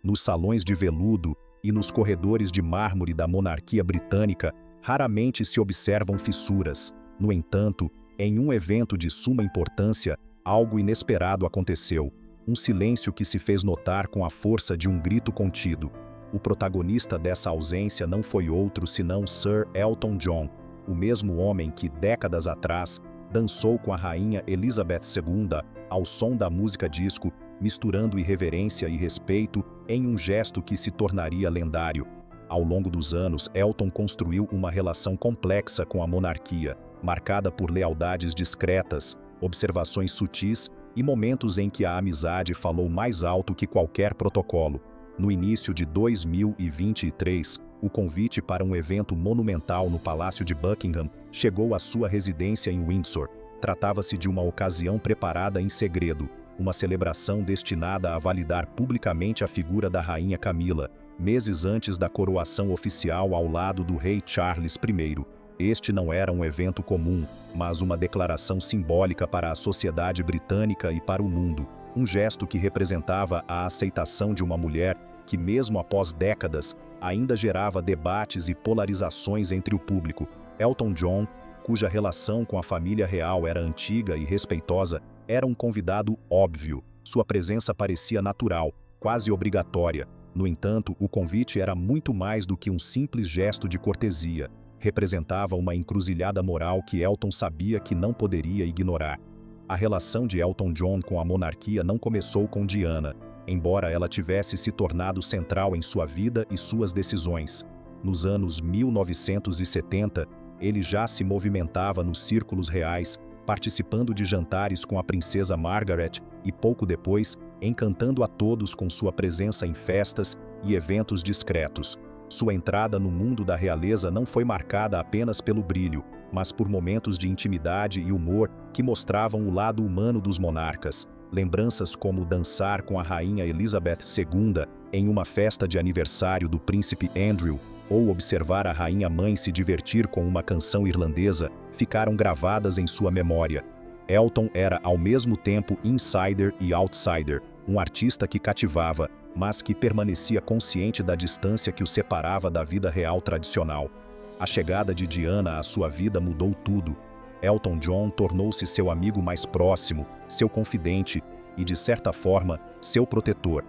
Nos salões de veludo e nos corredores de mármore da monarquia britânica, raramente se observam fissuras. No entanto, em um evento de suma importância, algo inesperado aconteceu. Um silêncio que se fez notar com a força de um grito contido. O protagonista dessa ausência não foi outro senão Sir Elton John, o mesmo homem que, décadas atrás, dançou com a rainha Elizabeth II ao som da música disco, misturando irreverência e respeito em um gesto que se tornaria lendário. Ao longo dos anos, Elton construiu uma relação complexa com a monarquia, marcada por lealdades discretas, observações sutis e momentos em que a amizade falou mais alto que qualquer protocolo. No início de 2023, o convite para um evento monumental no Palácio de Buckingham chegou à sua residência em Windsor. Tratava-se de uma ocasião preparada em segredo, uma celebração destinada a validar publicamente a figura da rainha Camila, meses antes da coroação oficial ao lado do rei Charles I. Este não era um evento comum, mas uma declaração simbólica para a sociedade britânica e para o mundo, um gesto que representava a aceitação de uma mulher que, mesmo após décadas, ainda gerava debates e polarizações entre o público. Elton John, cuja relação com a família real era antiga e respeitosa, era um convidado óbvio. Sua presença parecia natural, quase obrigatória. No entanto, o convite era muito mais do que um simples gesto de cortesia. Representava uma encruzilhada moral que Elton sabia que não poderia ignorar. A relação de Elton John com a monarquia não começou com Diana, embora ela tivesse se tornado central em sua vida e suas decisões. Nos anos 1970, ele já se movimentava nos círculos reais, participando de jantares com a princesa Margaret e, pouco depois, encantando a todos com sua presença em festas e eventos discretos. Sua entrada no mundo da realeza não foi marcada apenas pelo brilho, mas por momentos de intimidade e humor que mostravam o lado humano dos monarcas. Lembranças como dançar com a rainha Elizabeth II em uma festa de aniversário do príncipe Andrew ou observar a rainha-mãe se divertir com uma canção irlandesa ficaram gravadas em sua memória. Elton era ao mesmo tempo insider e outsider, um artista que cativava, mas que permanecia consciente da distância que o separava da vida real tradicional. A chegada de Diana à sua vida mudou tudo. Elton John tornou-se seu amigo mais próximo, seu confidente e, de certa forma, seu protetor.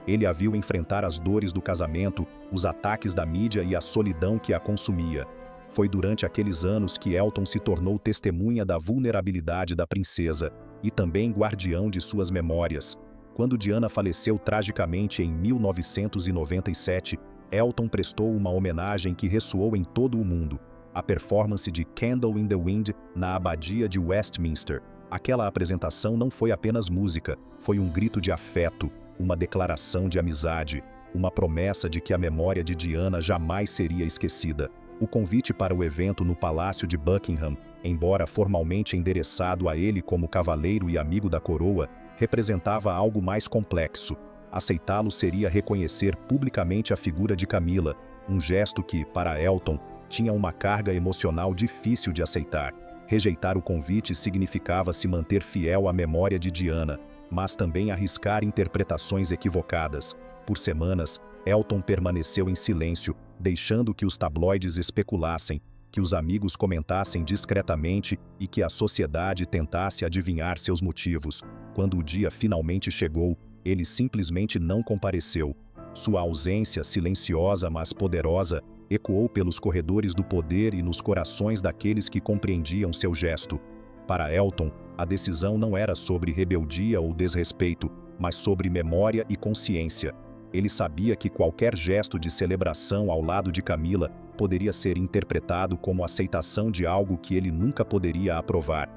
Ele a viu enfrentar as dores do casamento, os ataques da mídia e a solidão que a consumia. Foi durante aqueles anos que Elton se tornou testemunha da vulnerabilidade da princesa e também guardião de suas memórias. Quando Diana faleceu tragicamente em 1997, Elton prestou uma homenagem que ressoou em todo o mundo. A performance de Candle in the Wind na Abadia de Westminster. Aquela apresentação não foi apenas música, foi um grito de afeto, uma declaração de amizade, uma promessa de que a memória de Diana jamais seria esquecida. O convite para o evento no Palácio de Buckingham, embora formalmente endereçado a ele como cavaleiro e amigo da coroa, representava algo mais complexo. Aceitá-lo seria reconhecer publicamente a figura de Camila, um gesto que, para Elton, tinha uma carga emocional difícil de aceitar. Rejeitar o convite significava se manter fiel à memória de Diana, mas também arriscar interpretações equivocadas. Por semanas, Elton permaneceu em silêncio, deixando que os tabloides especulassem, que os amigos comentassem discretamente e que a sociedade tentasse adivinhar seus motivos. Quando o dia finalmente chegou, ele simplesmente não compareceu. Sua ausência, silenciosa mas poderosa, ecoou pelos corredores do poder e nos corações daqueles que compreendiam seu gesto. Para Elton, a decisão não era sobre rebeldia ou desrespeito, mas sobre memória e consciência. Ele sabia que qualquer gesto de celebração ao lado de Camila poderia ser interpretado como aceitação de algo que ele nunca poderia aprovar.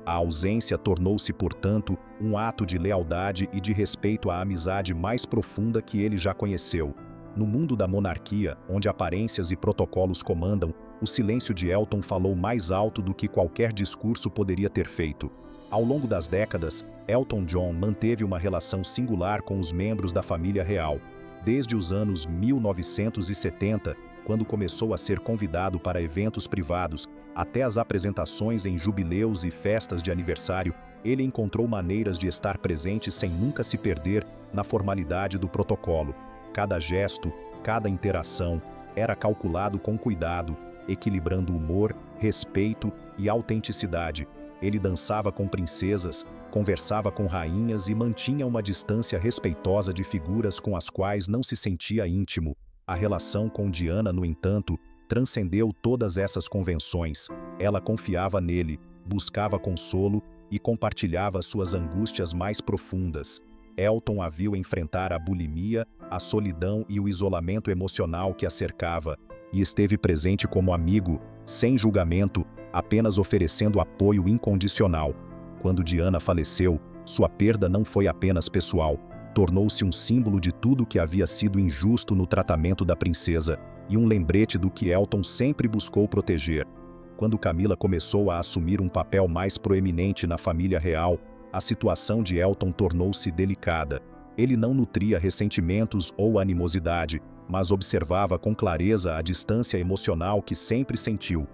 A ausência tornou-se, portanto, um ato de lealdade e de respeito à amizade mais profunda que ele já conheceu. No mundo da monarquia, onde aparências e protocolos comandam, o silêncio de Elton falou mais alto do que qualquer discurso poderia ter feito. Ao longo das décadas, Elton John manteve uma relação singular com os membros da família real. Desde os anos 1970, quando começou a ser convidado para eventos privados, até as apresentações em jubileus e festas de aniversário, ele encontrou maneiras de estar presente sem nunca se perder na formalidade do protocolo. Cada gesto, cada interação, era calculado com cuidado, equilibrando humor, respeito e autenticidade. Ele dançava com princesas, conversava com rainhas e mantinha uma distância respeitosa de figuras com as quais não se sentia íntimo. A relação com Diana, no entanto, transcendeu todas essas convenções. Ela confiava nele, buscava consolo e compartilhava suas angústias mais profundas. Elton a viu enfrentar a bulimia, a solidão e o isolamento emocional que a cercava, e esteve presente como amigo, sem julgamento, apenas oferecendo apoio incondicional. Quando Diana faleceu, sua perda não foi apenas pessoal, tornou-se um símbolo de tudo que havia sido injusto no tratamento da princesa, e um lembrete do que Elton sempre buscou proteger. Quando Camila começou a assumir um papel mais proeminente na família real, a situação de Elton tornou-se delicada. Ele não nutria ressentimentos ou animosidade, mas observava com clareza a distância emocional que sempre sentiu.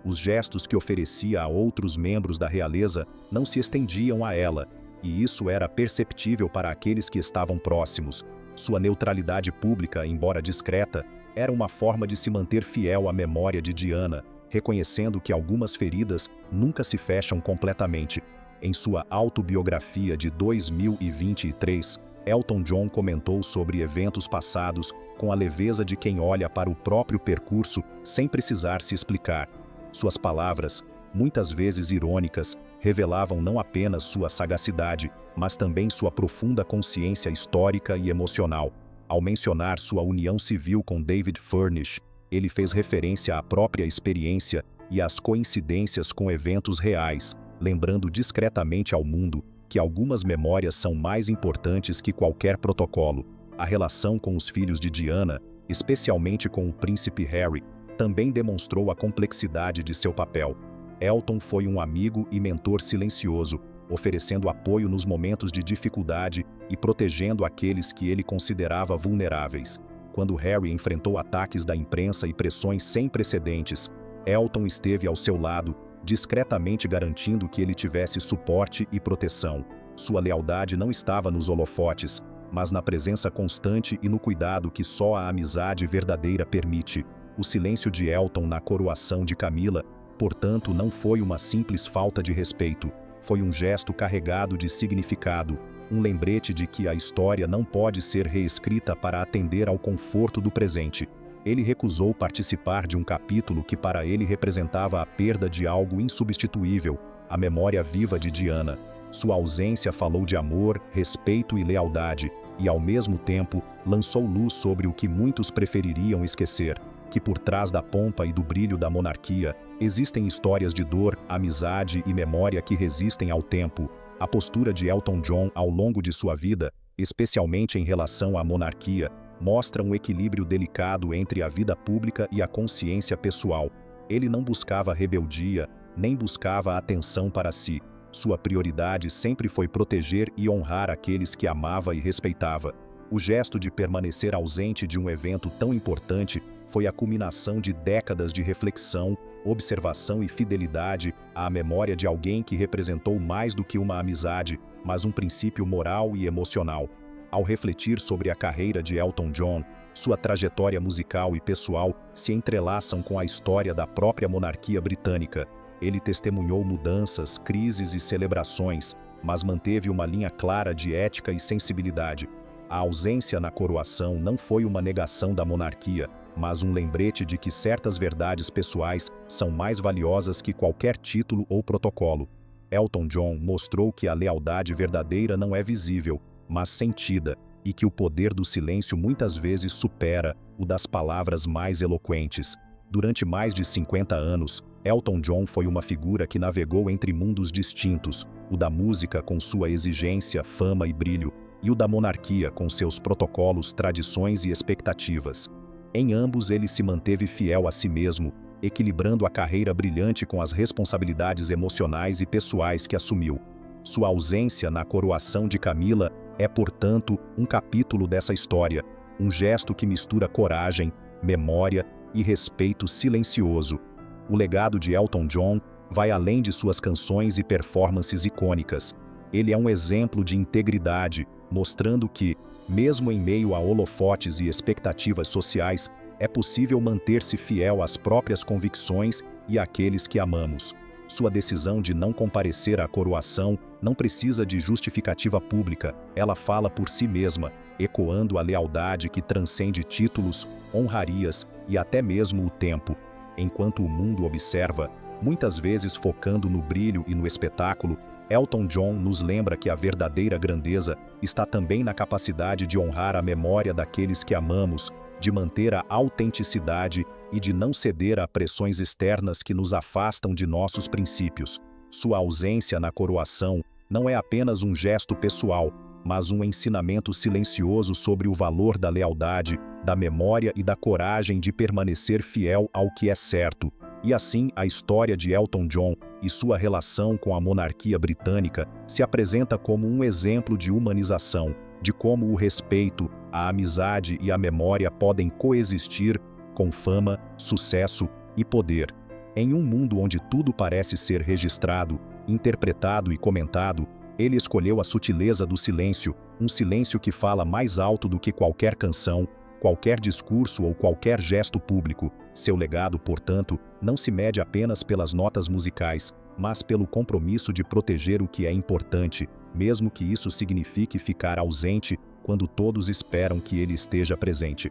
Os gestos que oferecia a outros membros da realeza não se estendiam a ela, e isso era perceptível para aqueles que estavam próximos. Sua neutralidade pública, embora discreta, era uma forma de se manter fiel à memória de Diana, reconhecendo que algumas feridas nunca se fecham completamente. Em sua autobiografia de 2023, Elton John comentou sobre eventos passados com a leveza de quem olha para o próprio percurso sem precisar se explicar. Suas palavras, muitas vezes irônicas, revelavam não apenas sua sagacidade, mas também sua profunda consciência histórica e emocional. Ao mencionar sua união civil com David Furnish, ele fez referência à própria experiência e às coincidências com eventos reais, lembrando discretamente ao mundo que algumas memórias são mais importantes que qualquer protocolo. A relação com os filhos de Diana, especialmente com o príncipe Harry, também demonstrou a complexidade de seu papel. Elton foi um amigo e mentor silencioso, oferecendo apoio nos momentos de dificuldade e protegendo aqueles que ele considerava vulneráveis. Quando Harry enfrentou ataques da imprensa e pressões sem precedentes, Elton esteve ao seu lado, discretamente garantindo que ele tivesse suporte e proteção. Sua lealdade não estava nos holofotes, mas na presença constante e no cuidado que só a amizade verdadeira permite. O silêncio de Elton na coroação de Camila, portanto, não foi uma simples falta de respeito, foi um gesto carregado de significado, um lembrete de que a história não pode ser reescrita para atender ao conforto do presente. Ele recusou participar de um capítulo que para ele representava a perda de algo insubstituível, a memória viva de Diana. Sua ausência falou de amor, respeito e lealdade, e ao mesmo tempo lançou luz sobre o que muitos prefeririam esquecer, que por trás da pompa e do brilho da monarquia, existem histórias de dor, amizade e memória que resistem ao tempo. A postura de Elton John ao longo de sua vida, especialmente em relação à monarquia, mostra um equilíbrio delicado entre a vida pública e a consciência pessoal. Ele não buscava rebeldia, nem buscava atenção para si. Sua prioridade sempre foi proteger e honrar aqueles que amava e respeitava. O gesto de permanecer ausente de um evento tão importante foi a culminação de décadas de reflexão, observação e fidelidade à memória de alguém que representou mais do que uma amizade, mas um princípio moral e emocional. Ao refletir sobre a carreira de Elton John, sua trajetória musical e pessoal se entrelaçam com a história da própria monarquia britânica. Ele testemunhou mudanças, crises e celebrações, mas manteve uma linha clara de ética e sensibilidade. A ausência na coroação não foi uma negação da monarquia, mas um lembrete de que certas verdades pessoais são mais valiosas que qualquer título ou protocolo. Elton John mostrou que a lealdade verdadeira não é visível, mas sentida, e que o poder do silêncio muitas vezes supera o das palavras mais eloquentes. Durante mais de 50 anos, Elton John foi uma figura que navegou entre mundos distintos, o da música com sua exigência, fama e brilho, e o da monarquia com seus protocolos, tradições e expectativas. Em ambos ele se manteve fiel a si mesmo, equilibrando a carreira brilhante com as responsabilidades emocionais e pessoais que assumiu. Sua ausência na coroação de Camila é, portanto, um capítulo dessa história, um gesto que mistura coragem, memória e respeito silencioso. O legado de Elton John vai além de suas canções e performances icônicas. Ele é um exemplo de integridade, mostrando que, Mesmo em meio a holofotes e expectativas sociais, é possível manter-se fiel às próprias convicções e àqueles que amamos. Sua decisão de não comparecer à coroação não precisa de justificativa pública, ela fala por si mesma, ecoando a lealdade que transcende títulos, honrarias e até mesmo o tempo. Enquanto o mundo observa, muitas vezes focando no brilho e no espetáculo, Elton John nos lembra que a verdadeira grandeza está também na capacidade de honrar a memória daqueles que amamos, de manter a autenticidade e de não ceder a pressões externas que nos afastam de nossos princípios. Sua ausência na coroação não é apenas um gesto pessoal, mas um ensinamento silencioso sobre o valor da lealdade, da memória e da coragem de permanecer fiel ao que é certo. E assim, a história de Elton John e sua relação com a monarquia britânica se apresenta como um exemplo de humanização, de como o respeito, a amizade e a memória podem coexistir com fama, sucesso e poder. Em um mundo onde tudo parece ser registrado, interpretado e comentado, ele escolheu a sutileza do silêncio, um silêncio que fala mais alto do que qualquer canção, qualquer discurso ou qualquer gesto público. Seu legado, portanto, não se mede apenas pelas notas musicais, mas pelo compromisso de proteger o que é importante, mesmo que isso signifique ficar ausente quando todos esperam que ele esteja presente.